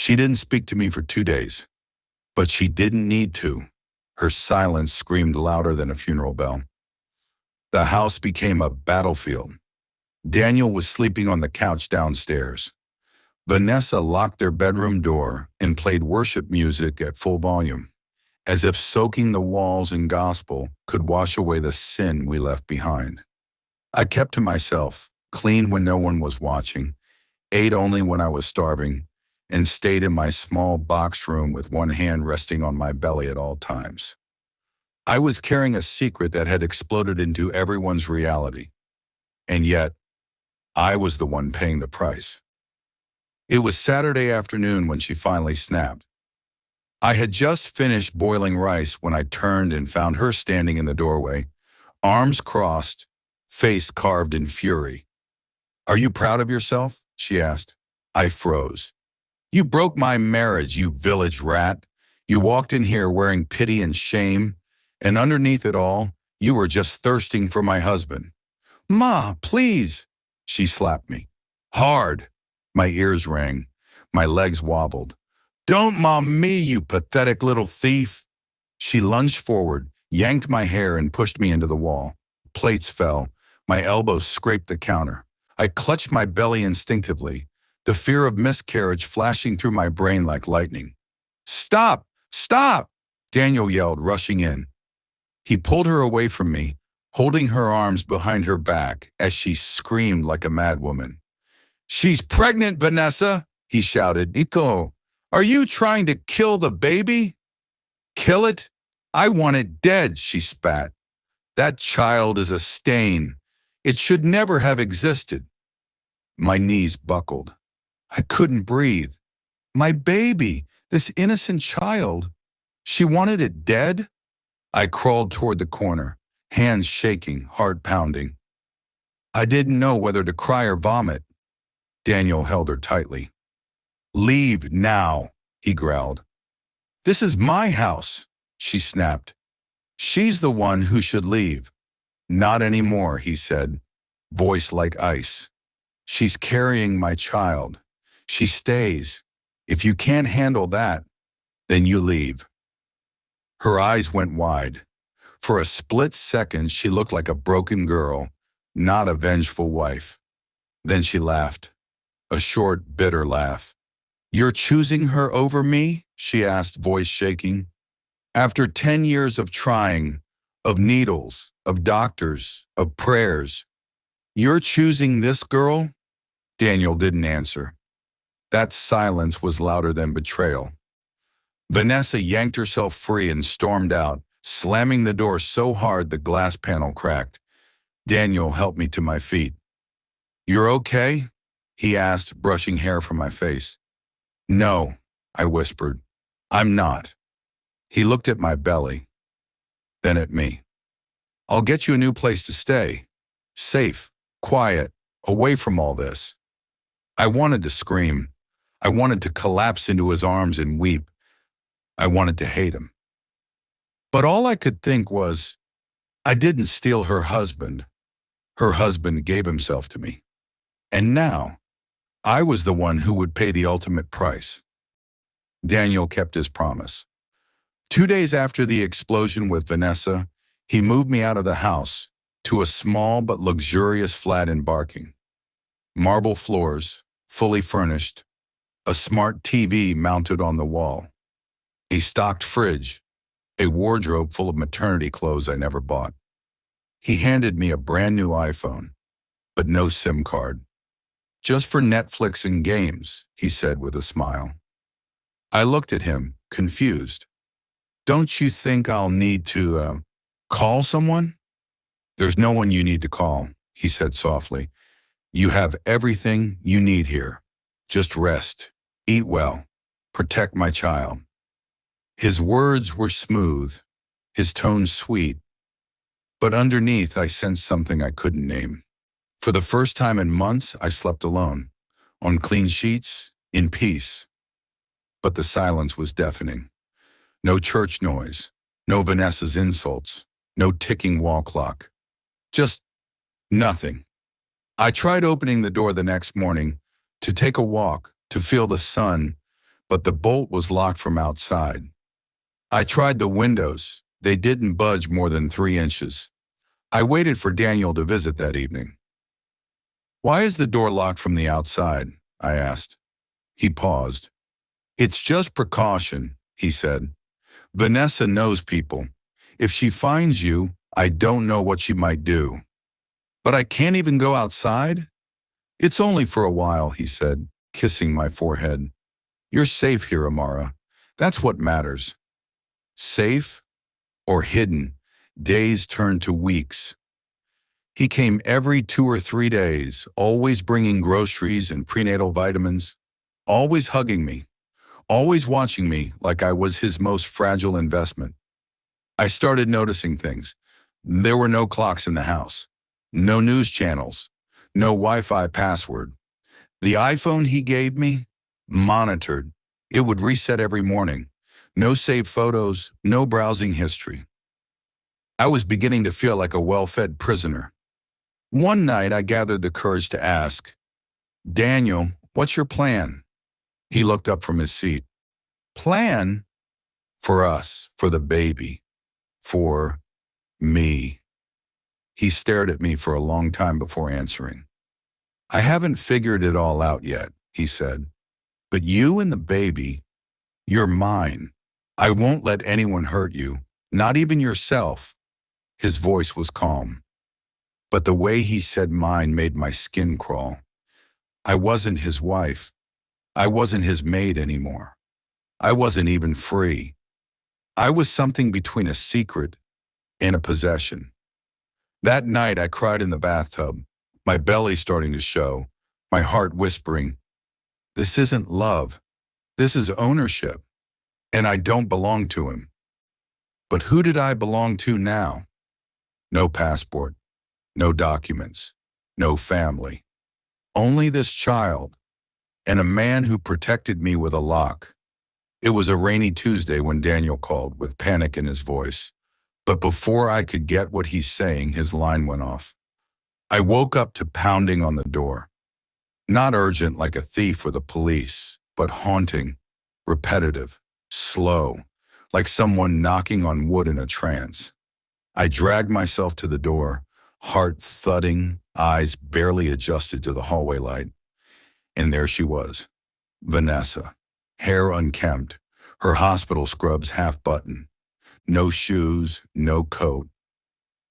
She didn't speak to me for 2 days, but she didn't need to. Her silence screamed louder than a funeral bell. The house became a battlefield. Daniel was sleeping on the couch downstairs. Vanessa locked their bedroom door and played worship music at full volume, as if soaking the walls in gospel could wash away the sin we left behind. I kept to myself, cleaned when no one was watching, ate only when I was starving, and stayed in my small box room with one hand resting on my belly at all times. I was carrying a secret that had exploded into everyone's reality, and yet I was the one paying the price. It was Saturday afternoon when she finally snapped. I had just finished boiling rice when I turned and found her standing in the doorway, arms crossed, face carved in fury. "Are you proud of yourself?" she asked. I froze. "You broke my marriage, you village rat. You walked in here wearing pity and shame, and underneath it all, you were just thirsting for my husband." "Ma, please!" She slapped me. Hard. My ears rang. My legs wobbled. "Don't mom me, you pathetic little thief." She lunged forward, yanked my hair, and pushed me into the wall. Plates fell. My elbows scraped the counter. I clutched my belly instinctively, the fear of miscarriage flashing through my brain like lightning. "Stop! Stop!" Daniel yelled, rushing in. He pulled her away from me, holding her arms behind her back as she screamed like a madwoman. "She's pregnant, Vanessa!" he shouted. "Nico, are you trying to kill the baby?" "Kill it? I want it dead," she spat. "That child is a stain. It should never have existed." My knees buckled. I couldn't breathe. My baby, this innocent child. She wanted it dead? I crawled toward the corner, hands shaking, heart pounding. I didn't know whether to cry or vomit. Daniel held her tightly. "Leave now," he growled. "This is my house," she snapped. "She's the one who should leave." "Not anymore," he said, voice like ice. "She's carrying my child. She stays. If you can't handle that, then you leave." Her eyes went wide. For a split second, she looked like a broken girl, not a vengeful wife. Then she laughed, a short, bitter laugh. "You're choosing her over me?" she asked, voice shaking. "After 10 years of trying, of needles, of doctors, of prayers, you're choosing this girl?" Daniel didn't answer. That silence was louder than betrayal. Vanessa yanked herself free and stormed out, slamming the door so hard the glass panel cracked. Daniel helped me to my feet. "You're okay?" he asked, brushing hair from my face. "No," I whispered. "I'm not." He looked at my belly, then at me. "I'll get you a new place to stay. Safe, quiet, away from all this." I wanted to scream. I wanted to collapse into his arms and weep. I wanted to hate him. But all I could think was, I didn't steal her husband. Her husband gave himself to me. And now, I was the one who would pay the ultimate price. Daniel kept his promise. 2 days after the explosion with Vanessa, he moved me out of the house to a small but luxurious flat in Barking. Marble floors, fully furnished, a smart TV mounted on the wall, a stocked fridge, a wardrobe full of maternity clothes I never bought. He handed me a brand new iPhone, but no SIM card. "Just for Netflix and games," he said with a smile. I looked at him, confused. "Don't you think I'll need to, call someone?" "There's no one you need to call," he said softly. "You have everything you need here. Just rest, eat well, protect my child." His words were smooth, his tone sweet, but underneath I sensed something I couldn't name. For the first time in months, I slept alone, on clean sheets, in peace. But the silence was deafening. No church noise, no Vanessa's insults, no ticking wall clock. Just nothing. I tried opening the door the next morning, to take a walk, to feel the sun, but the bolt was locked from outside. I tried the windows. They didn't budge more than 3 inches. I waited for Daniel to visit that evening. "Why is the door locked from the outside?" I asked. He paused. "It's just precaution," he said. "Vanessa knows people. If she finds you, I don't know what she might do." "But I can't even go outside?" "It's only for a while," he said, kissing my forehead. "You're safe here, Amara. That's what matters." Safe or hidden, days turned to weeks. He came every 2 or 3 days, always bringing groceries and prenatal vitamins, always hugging me, always watching me like I was his most fragile investment. I started noticing things. There were no clocks in the house, no news channels, no Wi-Fi password. The iPhone he gave me, monitored. It would reset every morning. No saved photos, no browsing history. I was beginning to feel like a well-fed prisoner. One night I gathered the courage to ask, "Daniel, what's your plan?" He looked up from his seat. "Plan? For us, for the baby, for me." He stared at me for a long time before answering. "I haven't figured it all out yet," he said. "But you and the baby, you're mine. I won't let anyone hurt you, not even yourself." His voice was calm, but the way he said mine made my skin crawl. I wasn't his wife. I wasn't his maid anymore. I wasn't even free. I was something between a secret and a possession. That night I cried in the bathtub, my belly starting to show, my heart whispering, "This isn't love. This is ownership. And I don't belong to him." But who did I belong to now? No passport, no documents, no family. Only this child, and a man who protected me with a lock. It was a rainy Tuesday when Daniel called, with panic in his voice. But before I could get what he's saying, his line went off. I woke up to pounding on the door. Not urgent like a thief or the police, but haunting, repetitive, slow, like someone knocking on wood in a trance. I dragged myself to the door, heart thudding, eyes barely adjusted to the hallway light. And there she was, Vanessa, hair unkempt, her hospital scrubs half-buttoned, no shoes, no coat,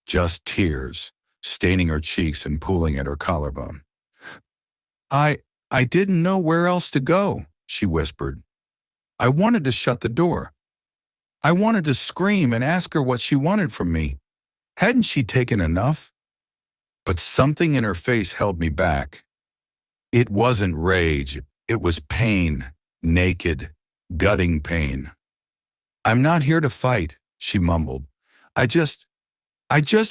just tears, staining her cheeks and pooling at her collarbone. I didn't know where else to go," she whispered. "I wanted to shut the door. I wanted to scream and ask her what she wanted from me. Hadn't she taken enough?" But something in her face held me back. It wasn't rage, it was pain, naked, gutting pain. "I'm not here to fight," she mumbled. I just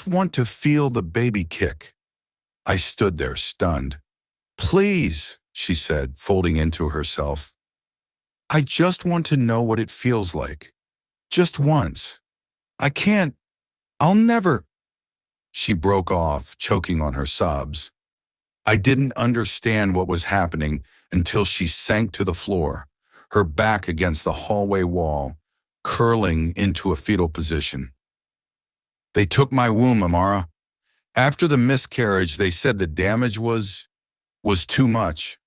want to feel the baby kick." I stood there, stunned. "Please," she said, folding into herself. "I just want to know what it feels like. Just once. I can't, I'll never." She broke off, choking on her sobs. I didn't understand what was happening until she sank to the floor, her back against the hallway wall, curling into a fetal position. "They took my womb, Amara. After the miscarriage, they said the damage was too much.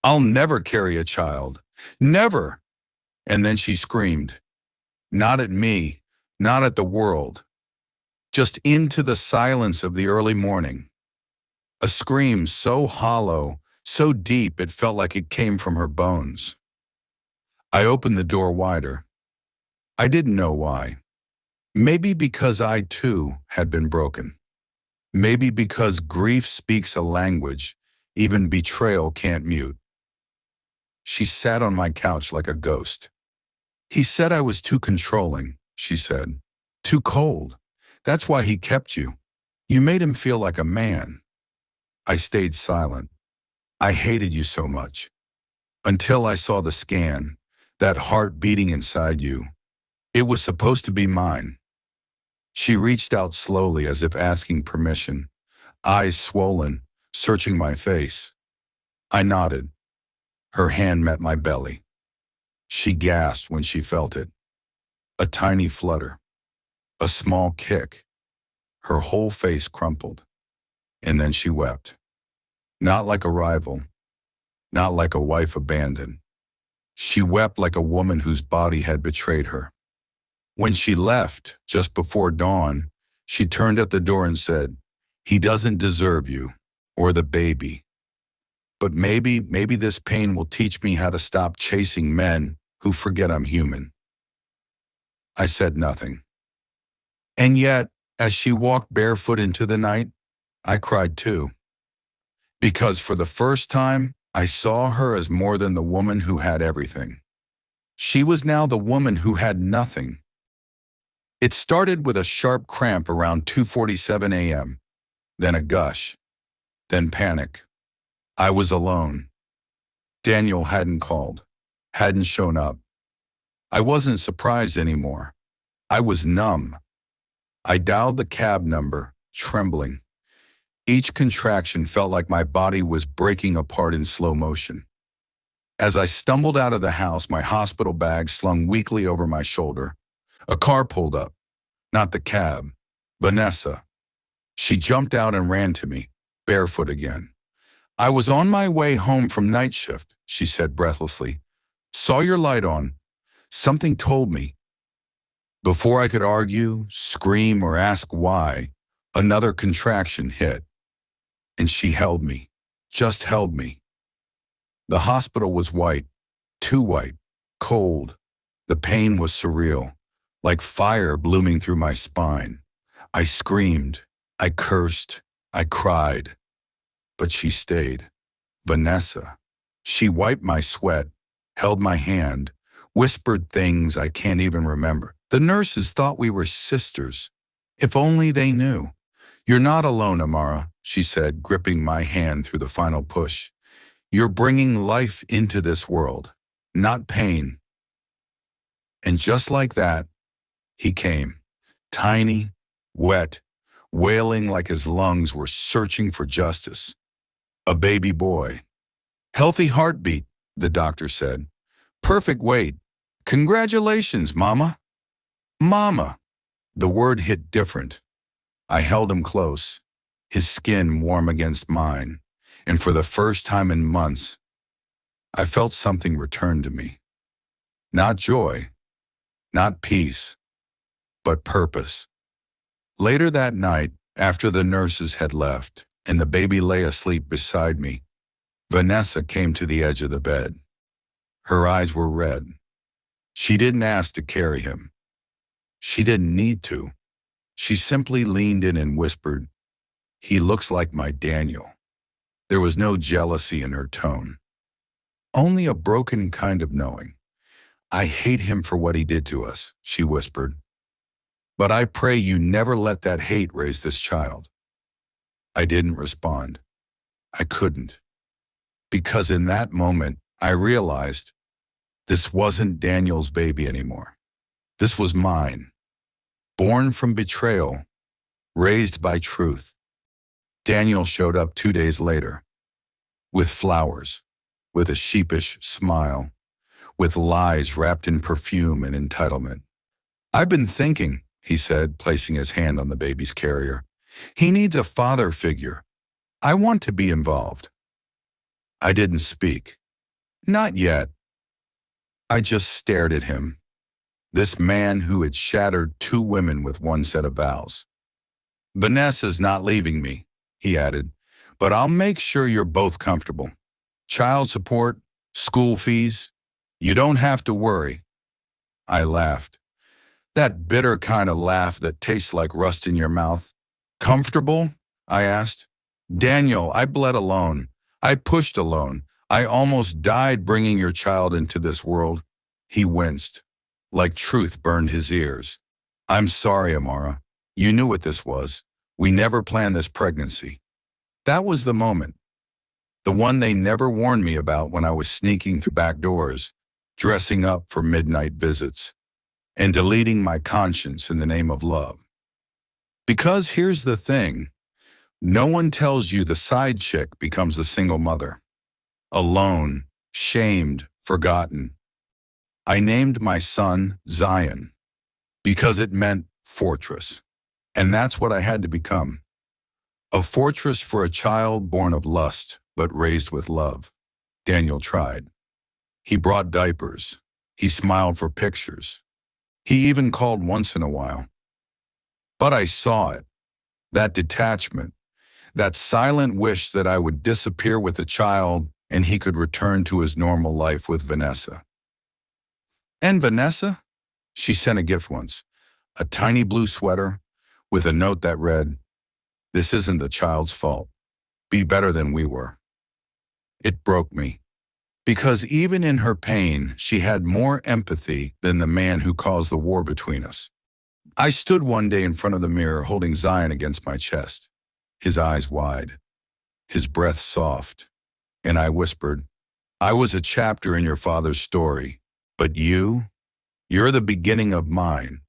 I'll never carry a child. Never." And then she screamed. Not at me, not at the world. Just into the silence of the early morning. A scream so hollow, so deep it felt like it came from her bones. I opened the door wider. I didn't know why. Maybe because I too had been broken. Maybe because grief speaks a language even betrayal can't mute. She sat on my couch like a ghost. "He said I was too controlling," she said. "Too cold. That's why he kept you. You made him feel like a man." I stayed silent. I hated you so much. Until I saw the scan, that heart beating inside you. It was supposed to be mine. She reached out slowly as if asking permission, eyes swollen, searching my face. I nodded. Her hand met my belly. She gasped when she felt it. A tiny flutter, a small kick. Her whole face crumpled, and then she wept. Not like a rival, not like a wife abandoned. She wept like a woman whose body had betrayed her. When she left, just before dawn, she turned at the door and said, "He doesn't deserve you, or the baby. But maybe this pain will teach me how to stop chasing men who forget I'm human." I said nothing. And yet, as she walked barefoot into the night, I cried too. Because for the first time, I saw her as more than the woman who had everything. She was now the woman who had nothing. It started with a sharp cramp around 2:47 a.m., then a gush, then panic. I was alone. Daniel hadn't called, hadn't shown up. I wasn't surprised anymore. I was numb. I dialed the cab number, trembling. Each contraction felt like my body was breaking apart in slow motion. As I stumbled out of the house, my hospital bag slung weakly over my shoulder. A car pulled up. Not the cab. Vanessa. She jumped out and ran to me, barefoot again. "I was on my way home from night shift," she said breathlessly. "Saw your light on. Something told me." Before I could argue, scream, or ask why, another contraction hit. And she held me, just held me. The hospital was white, too white, cold. The pain was surreal, like fire blooming through my spine. I screamed, I cursed, I cried. But she stayed. Vanessa. She wiped my sweat, held my hand, whispered things I can't even remember. "The nurses thought we were sisters. If only they knew." "You're not alone, Amara," she said, gripping my hand through the final push. "You're bringing life into this world, not pain." And just like that, he came, tiny, wet, wailing like his lungs were searching for justice. A baby boy. "Healthy heartbeat," the doctor said. "Perfect weight. Congratulations, Mama." Mama. The word hit different. I held him close, his skin warm against mine, and for the first time in months, I felt something return to me. Not joy, not peace, but purpose. Later that night, after the nurses had left and the baby lay asleep beside me, Vanessa came to the edge of the bed. Her eyes were red. She didn't ask to carry him. She didn't need to. She simply leaned in and whispered, "He looks like my Daniel." There was no jealousy in her tone, only a broken kind of knowing. "I hate him for what he did to us," she whispered. "But I pray you never let that hate raise this child." I didn't respond. I couldn't. Because in that moment, I realized this wasn't Daniel's baby anymore. This was mine. Born from betrayal, raised by truth. Daniel showed up 2 days later, with flowers, with a sheepish smile, with lies wrapped in perfume and entitlement. "I've been thinking," he said, placing his hand on the baby's carrier. "He needs a father figure. I want to be involved." I didn't speak. Not yet. I just stared at him. This man who had shattered 2 women with one set of vows. "Vanessa's not leaving me," he added, "but I'll make sure you're both comfortable. Child support, school fees, you don't have to worry." I laughed. That bitter kind of laugh that tastes like rust in your mouth. "Comfortable?" I asked. "Daniel, I bled alone. I pushed alone. I almost died bringing your child into this world." He winced, like truth burned his ears. "I'm sorry, Amara. You knew what this was. We never planned this pregnancy." That was the moment. The one they never warned me about when I was sneaking through back doors, dressing up for midnight visits, and deleting my conscience in the name of love. Because here's the thing. No one tells you the side chick becomes the single mother. Alone, shamed, forgotten. I named my son Zion because it meant fortress. And that's what I had to become. A fortress for a child born of lust, but raised with love. Daniel tried. He brought diapers. He smiled for pictures. He even called once in a while. But I saw it, that detachment, that silent wish that I would disappear with the child and he could return to his normal life with Vanessa. And Vanessa? She sent a gift once, a tiny blue sweater with a note that read, "This isn't the child's fault. Be better than we were." It broke me. Because even in her pain, she had more empathy than the man who caused the war between us. I stood one day in front of the mirror holding Zion against my chest, his eyes wide, his breath soft, and I whispered, "I was a chapter in your father's story, but you're the beginning of mine.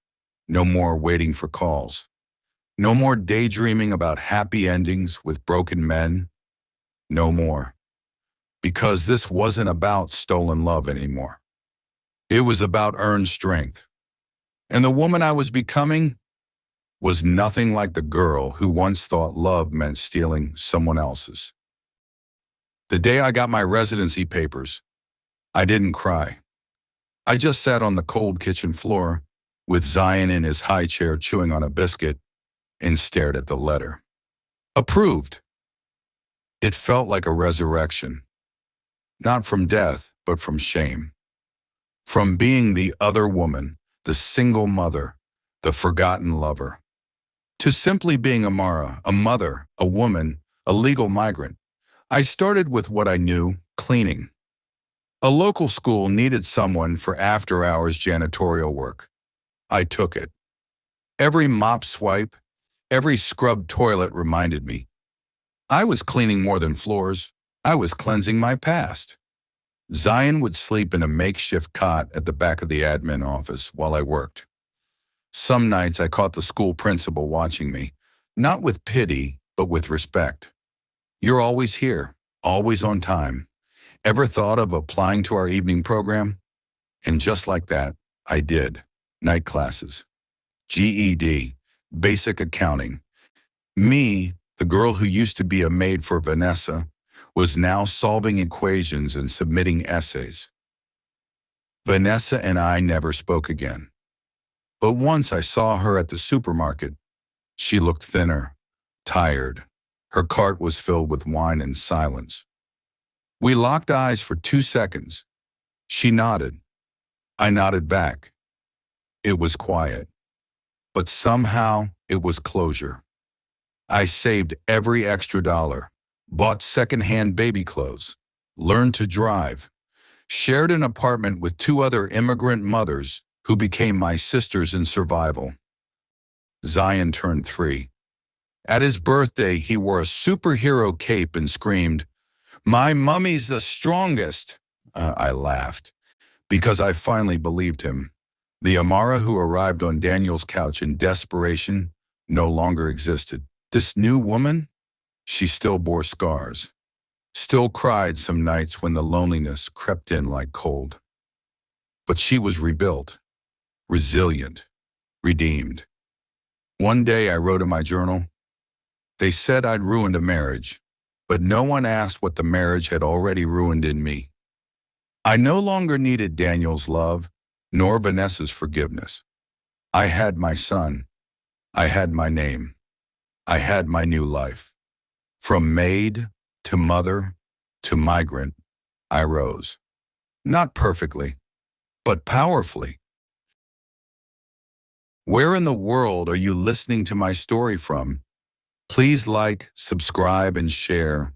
No more waiting for calls. No more daydreaming about happy endings with broken men. No more. Because this wasn't about stolen love anymore. It was about earned strength. And the woman I was becoming was nothing like the girl who once thought love meant stealing someone else's." The day I got my residency papers, I didn't cry. I just sat on the cold kitchen floor with Zion in his high chair chewing on a biscuit and stared at the letter. Approved. It felt like a resurrection. Not from death, but from shame. From being the other woman, the single mother, the forgotten lover, to simply being Amara, a mother, a woman, a legal migrant. I started with what I knew, cleaning. A local school needed someone for after-hours janitorial work. I took it. Every mop swipe, every scrubbed toilet reminded me. I was cleaning more than floors. I was cleansing my past. Zion would sleep in a makeshift cot at the back of the admin office while I worked. Some nights I caught the school principal watching me, not with pity, but with respect. "You're always here, always on time. Ever thought of applying to our evening program?" And just like that, I did. Night classes. GED, basic accounting. Me, the girl who used to be a maid for Vanessa, was now solving equations and submitting essays. Vanessa and I never spoke again. But once I saw her at the supermarket. She looked thinner, tired. Her cart was filled with wine and silence. We locked eyes for 2 seconds. She nodded. I nodded back. It was quiet. But somehow it was closure. I saved every extra dollar, bought secondhand baby clothes, learned to drive, shared an apartment with 2 other immigrant mothers who became my sisters in survival. Zion turned 3. At his birthday, he wore a superhero cape and screamed, "My mummy's the strongest." I laughed, because I finally believed him. The Amara who arrived on Daniel's couch in desperation no longer existed. This new woman? She still bore scars, still cried some nights when the loneliness crept in like cold. But she was rebuilt, resilient, redeemed. One day I wrote in my journal, "They said I'd ruined a marriage, but no one asked what the marriage had already ruined in me." I no longer needed Daniel's love, nor Vanessa's forgiveness. I had my son. I had my name. I had my new life. From maid to mother to migrant, I rose. Not perfectly, but powerfully. Where in the world are you listening to my story from? Please like, subscribe, and share.